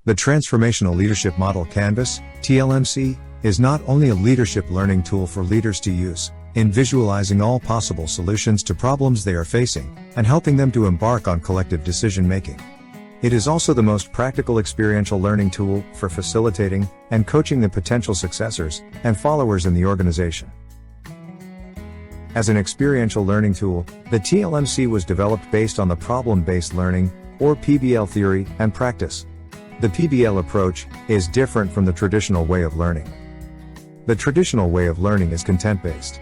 The Transformational Leadership Model Canvas, TLMC, is not only a leadership learning tool for leaders to use in visualizing all possible solutions to problems they are facing and helping them to embark on collective decision making. It is also the most practical experiential learning tool for facilitating and coaching the potential successors and followers in the organization. As an experiential learning tool, the TLMC was developed based on the problem-based learning, or PBL theory and practice. The PBL approach is different from the traditional way of learning. The traditional way of learning is content-based.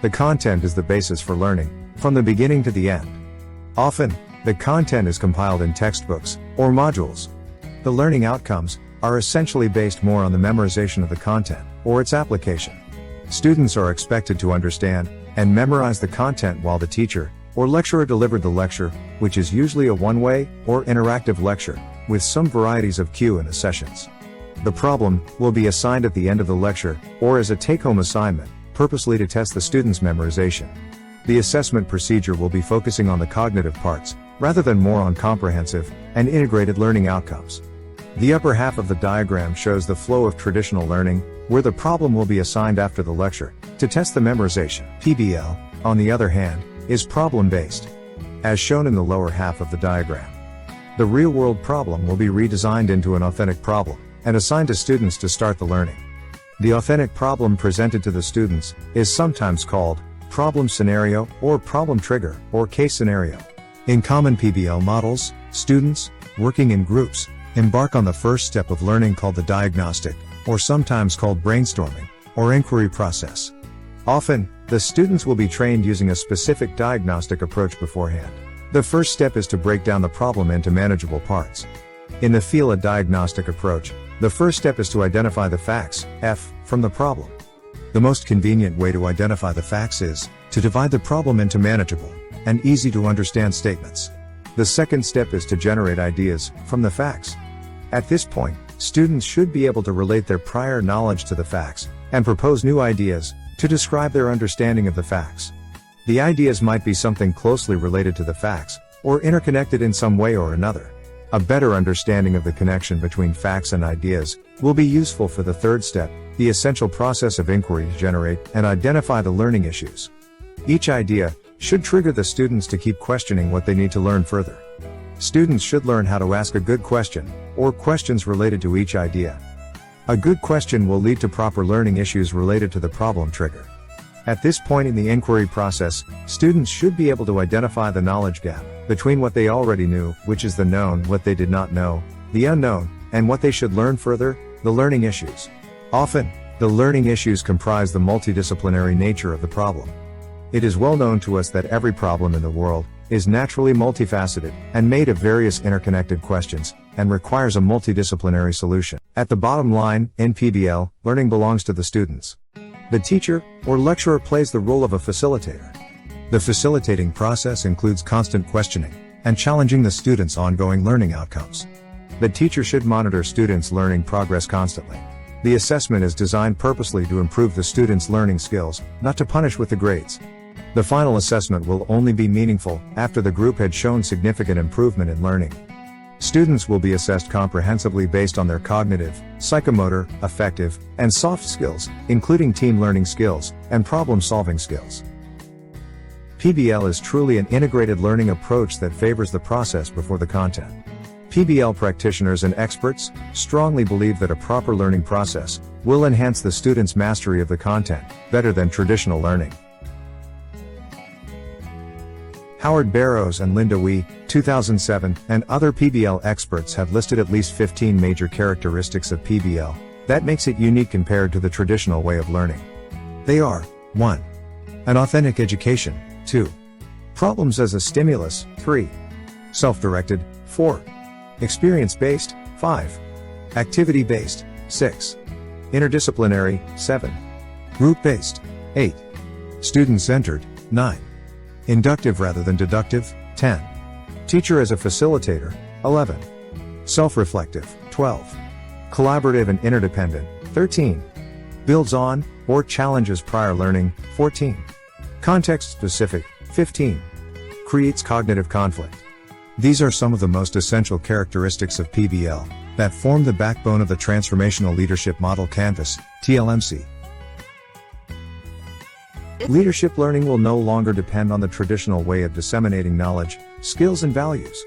The content is the basis for learning, from the beginning to the end. Often, the content is compiled in textbooks or modules. The learning outcomes are essentially based more on the memorization of the content or its application. Students are expected to understand and memorize the content while the teacher or lecturer delivered the lecture, which is usually a one-way or interactive lecture, with some varieties of Q&A sessions. The problem will be assigned at the end of the lecture, or as a take-home assignment, purposely to test the student's memorization. The assessment procedure will be focusing on the cognitive parts, rather than more on comprehensive and integrated learning outcomes. The upper half of the diagram shows the flow of traditional learning, where the problem will be assigned after the lecture, to test the memorization. PBL, on the other hand, is problem-based, as shown in the lower half of the diagram. The real-world problem will be redesigned into an authentic problem, and assigned to students to start the learning. The authentic problem presented to the students is sometimes called problem scenario, or problem trigger, or case scenario. In common PBL models, students, working in groups, embark on the first step of learning called the diagnostic, or sometimes called brainstorming, or inquiry process. Often, the students will be trained using a specific diagnostic approach beforehand. The first step is to break down the problem into manageable parts. In the feel a diagnostic approach, the first step is to identify the facts, F, from the problem. The most convenient way to identify the facts is to divide the problem into manageable and easy to understand statements. The second step is to generate ideas from the facts. At this point, students should be able to relate their prior knowledge to the facts and propose new ideas to describe their understanding of the facts. The ideas might be something closely related to the facts, or interconnected in some way or another. A better understanding of the connection between facts and ideas will be useful for the third step, the essential process of inquiry to generate and identify the learning issues. Each idea should trigger the students to keep questioning what they need to learn further. Students should learn how to ask a good question, or questions related to each idea. A good question will lead to proper learning issues related to the problem trigger. At this point in the inquiry process, students should be able to identify the knowledge gap between what they already knew, which is the known, what they did not know, the unknown, and what they should learn further, the learning issues. Often, the learning issues comprise the multidisciplinary nature of the problem. It is well known to us that every problem in the world is naturally multifaceted and made of various interconnected questions, and requires a multidisciplinary solution. At the bottom line, in PBL, learning belongs to the students. The teacher or lecturer plays the role of a facilitator. The facilitating process includes constant questioning and challenging the students' ongoing learning outcomes. The teacher should monitor students' learning progress constantly. The assessment is designed purposely to improve the students' learning skills, not to punish with the grades. The final assessment will only be meaningful after the group had shown significant improvement in learning. Students will be assessed comprehensively based on their cognitive, psychomotor, affective, and soft skills, including team learning skills and problem-solving skills. PBL is truly an integrated learning approach that favors the process before the content. PBL practitioners and experts strongly believe that a proper learning process will enhance the student's mastery of the content better than traditional learning. Howard Barrows and Linda Wee, 2007, and other PBL experts have listed at least 15 major characteristics of PBL that makes it unique compared to the traditional way of learning. They are: 1. An authentic education. 2. Problems as a stimulus. 3. Self-directed. 4. Experience-based. 5. Activity-based. 6. Interdisciplinary. 7. Group-based. 8. Student-centered. 9. Inductive rather than deductive. 10. Teacher as a facilitator. 11. Self-reflective. 12. Collaborative and interdependent. 13. Builds on or challenges prior learning. 14. Context-specific. 15. Creates cognitive conflict. These are some of the most essential characteristics of PBL that form the backbone of the Transformational Leadership Model Canvas, TLMC. Leadership learning will no longer depend on the traditional way of disseminating knowledge, skills and values.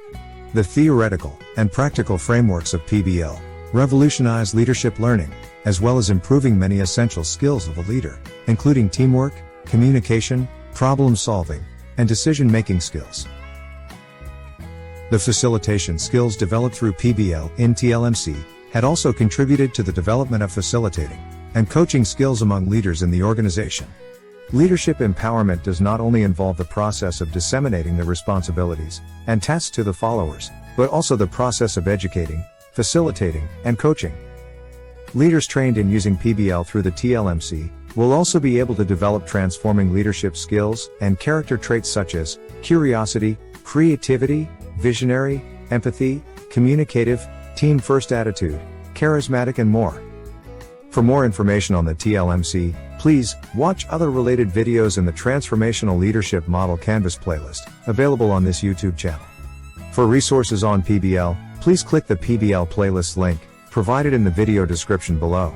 The theoretical and practical frameworks of PBL revolutionize leadership learning, as well as improving many essential skills of a leader, including teamwork, communication, problem solving, and decision-making skills. The facilitation skills developed through PBL in TLMC had also contributed to the development of facilitating and coaching skills among leaders in the organization. Leadership empowerment does not only involve the process of disseminating the responsibilities and tasks to the followers, but also the process of educating, facilitating, and coaching. Leaders trained in using PBL through the TLMC will also be able to develop transforming leadership skills and character traits such as curiosity, creativity, visionary, empathy, communicative, team-first attitude, charismatic and more. For more information on the TLMC, please watch other related videos in the Transformational Leadership Model Canvas playlist, available on this YouTube channel. For resources on PBL, please click the PBL playlist link, provided in the video description below.